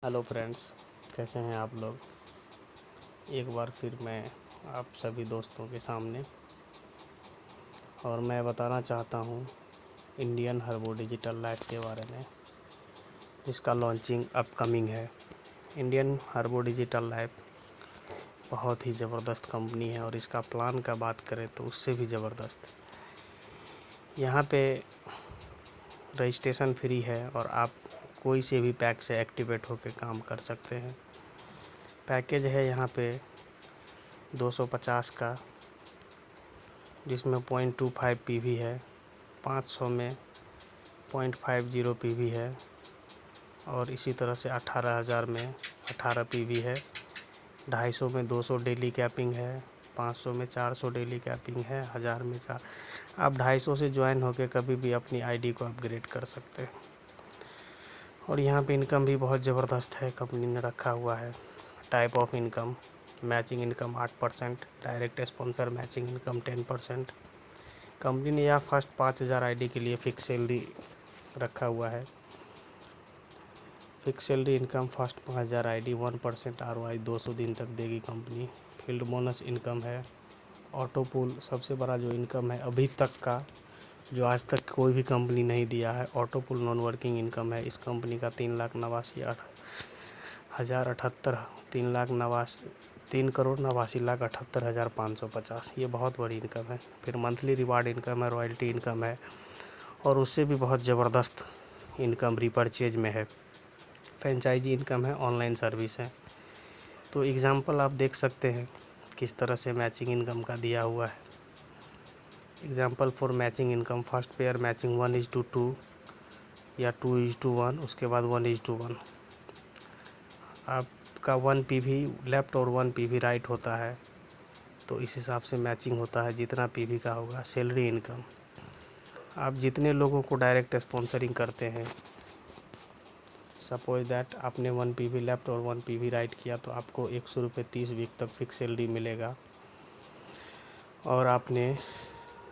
Hello friends, कैसे हैं आप लोग। एक बार फिर मैं आप सभी दोस्तों के सामने और मैं बताना चाहता हूँ इंडियन हर्बो डिजिटल लाइफ के बारे में, जिसका लॉन्चिंग अपकमिंग है। इंडियन हर्बो डिजिटल लाइफ बहुत ही ज़बरदस्त कंपनी है और इसका प्लान का बात करें तो उससे भी ज़बरदस्त। यहाँ पे रजिस्ट्रेशन फ्री है और आप कोई से भी पैक से एक्टिवेट होकर काम कर सकते हैं। पैकेज है यहाँ पे 250 का, जिसमें 0.25 पीवी है, 500 में 0.50 पीवी है और इसी तरह से 18,000 में 18 पीवी है। 250 में 200 डेली कैपिंग है, 500 में 400 डेली कैपिंग है, 1000 में 4। आप 250 से ज्वाइन होकर कभी भी अपनी आईडी को अपग्रेड कर सकते हैं। और यहाँ पे इनकम भी बहुत ज़बरदस्त है, कंपनी ने रखा हुआ है। Type of income, matching income 8%, direct sponsor matching income 10%। Company ने यहाँ फर्स्ट 5,000 आईडी के लिए फिक्स सैलरी रखा हुआ है। Fix salary income first 5,000 ID 1% ROI 200 दिन तक देगी कंपनी। फील्ड बोनस इनकम है। ऑटो पूल सबसे बड़ा जो इनकम है अभी तक का, जो आज तक कोई भी कंपनी नहीं दिया है। Auto pool non working income है इस कंपनी का 3,89,3,78,78,550। ये बहुत बड़ी इनकम है। फिर मंथली रिवार्ड इनकम है, रॉयल्टी इनकम है और उससे भी बहुत ज़बरदस्त इनकम रीपरचेज में है। फ्रेंचाइजी इनकम है, ऑनलाइन सर्विस है। तो एग्ज़ाम्पल आप देख सकते हैं किस तरह से मैचिंग इनकम का दिया हुआ है। Example for matching income, first pair matching 1:2 या 2:1, उसके बाद 1:1। आपका 1 पीवी लेफ्ट और 1 पीवी राइट होता है, तो इस हिसाब से मैचिंग होता है जितना पीवी का होगा। सैलरी इनकम, आप जितने लोगों को डायरेक्ट स्पॉन्सरिंग करते हैं, सपोज दैट आपने 1 पीवी लेफ्ट और 1 पीवी राइट किया तो आपको 100 रुपये 30 वीक तक फिक्स सैलरी मिलेगा। और आपने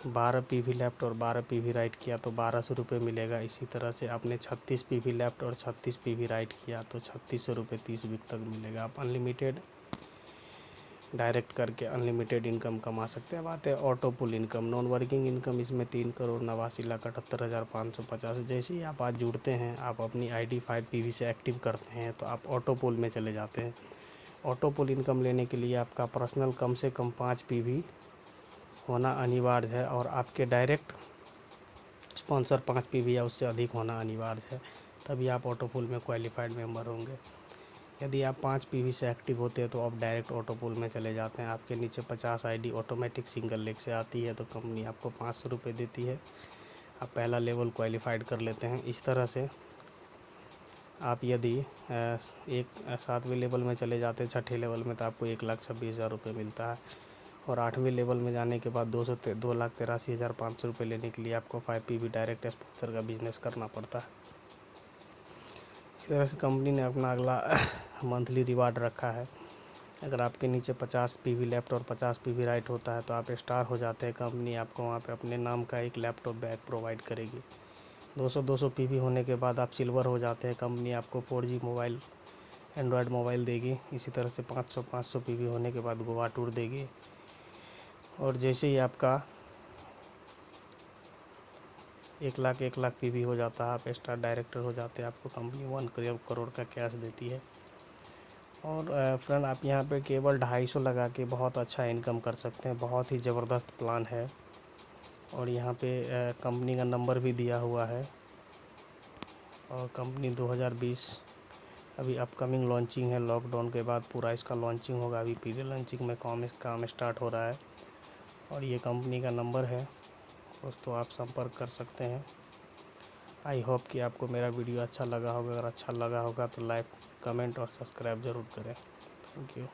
12 पीवी लेफ्ट और 12 पीवी राइट किया तो 1,200 रुपये मिलेगा। इसी तरह से आपने 36 पीवी लेफ्ट और 36 पीवी राइट किया तो 3,600 रुपये 30 वीक तक मिलेगा। आप अनलिमिटेड डायरेक्ट करके अनलिमिटेड इनकम कमा सकते हैं। बात है ऑटो पुल इनकम, नॉन वर्किंग इनकम, इसमें 3,89,78,550। जैसे ही आप आज जुड़ते हैं, आप अपनी आईडी 5 पीवी से एक्टिव करते हैं तो आप ऑटो पुल में चले जाते हैं। ऑटो पुल इनकम लेने के लिए आपका पर्सनल कम से कम 5 पीवी होना अनिवार्य है और आपके डायरेक्ट स्पॉन्सर 5 पीवी या उससे अधिक होना अनिवार्य है, तभी आप ऑटो पुल में क्वालिफाइड मेंबर होंगे। यदि आप 5 पीवी से एक्टिव होते हैं तो आप डायरेक्ट ऑटो पुल में चले जाते हैं। आपके नीचे 50 आईडी ऑटोमेटिक सिंगल लेग से आती है तो कंपनी आपको 500 रुपये देती है। आप पहला लेवल क्वालिफाइड कर लेते हैं। इस तरह से आप यदि एक 7वें लेवल में चले जाते हैं, 6ठे लेवल में, तो आपको 1,26,000 रुपये मिलता है। और 8वें लेवल में जाने के बाद 2,83,500 रुपये लेने के लिए आपको 5 पीवी डायरेक्ट स्पॉन्सर का बिज़नेस करना पड़ता है। इस तरह से कंपनी ने अपना अगला मंथली रिवार्ड रखा है। अगर आपके नीचे 50 पीवी लेफ्ट और 50 पीवी राइट होता है तो आप स्टार हो जाते हैं। कंपनी आपको वहाँ पे अपने नाम का एक लैपटॉप बैग प्रोवाइड करेगी। 200 पीवी होने के बाद आप सिल्वर हो जाते हैं। कंपनी आपको 4G मोबाइल, एंड्रॉयड मोबाइल देगी। इसी तरह से 500 पीवी होने के बाद गोवा टूर देगी। और जैसे ही आपका 1 लाख पीवी हो जाता है, आप स्टार डायरेक्टर हो जाते हैं, आपको कंपनी 1 करोड़ का कैश देती है। और फ्रेंड, आप यहाँ पे केवल 250 लगा के बहुत अच्छा इनकम कर सकते हैं। बहुत ही ज़बरदस्त प्लान है। और यहाँ पे कंपनी का नंबर भी दिया हुआ है। और कंपनी 2020 अभी अपकमिंग लॉन्चिंग है। लॉकडाउन के बाद पूरा इसका लॉन्चिंग होगा। अभी प्री लॉन्चिंग में काम स्टार्ट हो रहा है। और ये कंपनी का नंबर है दोस्तों, आप संपर्क कर सकते हैं। आई होप कि आपको मेरा वीडियो अच्छा लगा होगा। अगर अच्छा लगा होगा तो लाइक, कमेंट और सब्सक्राइब ज़रूर करें। Thank you.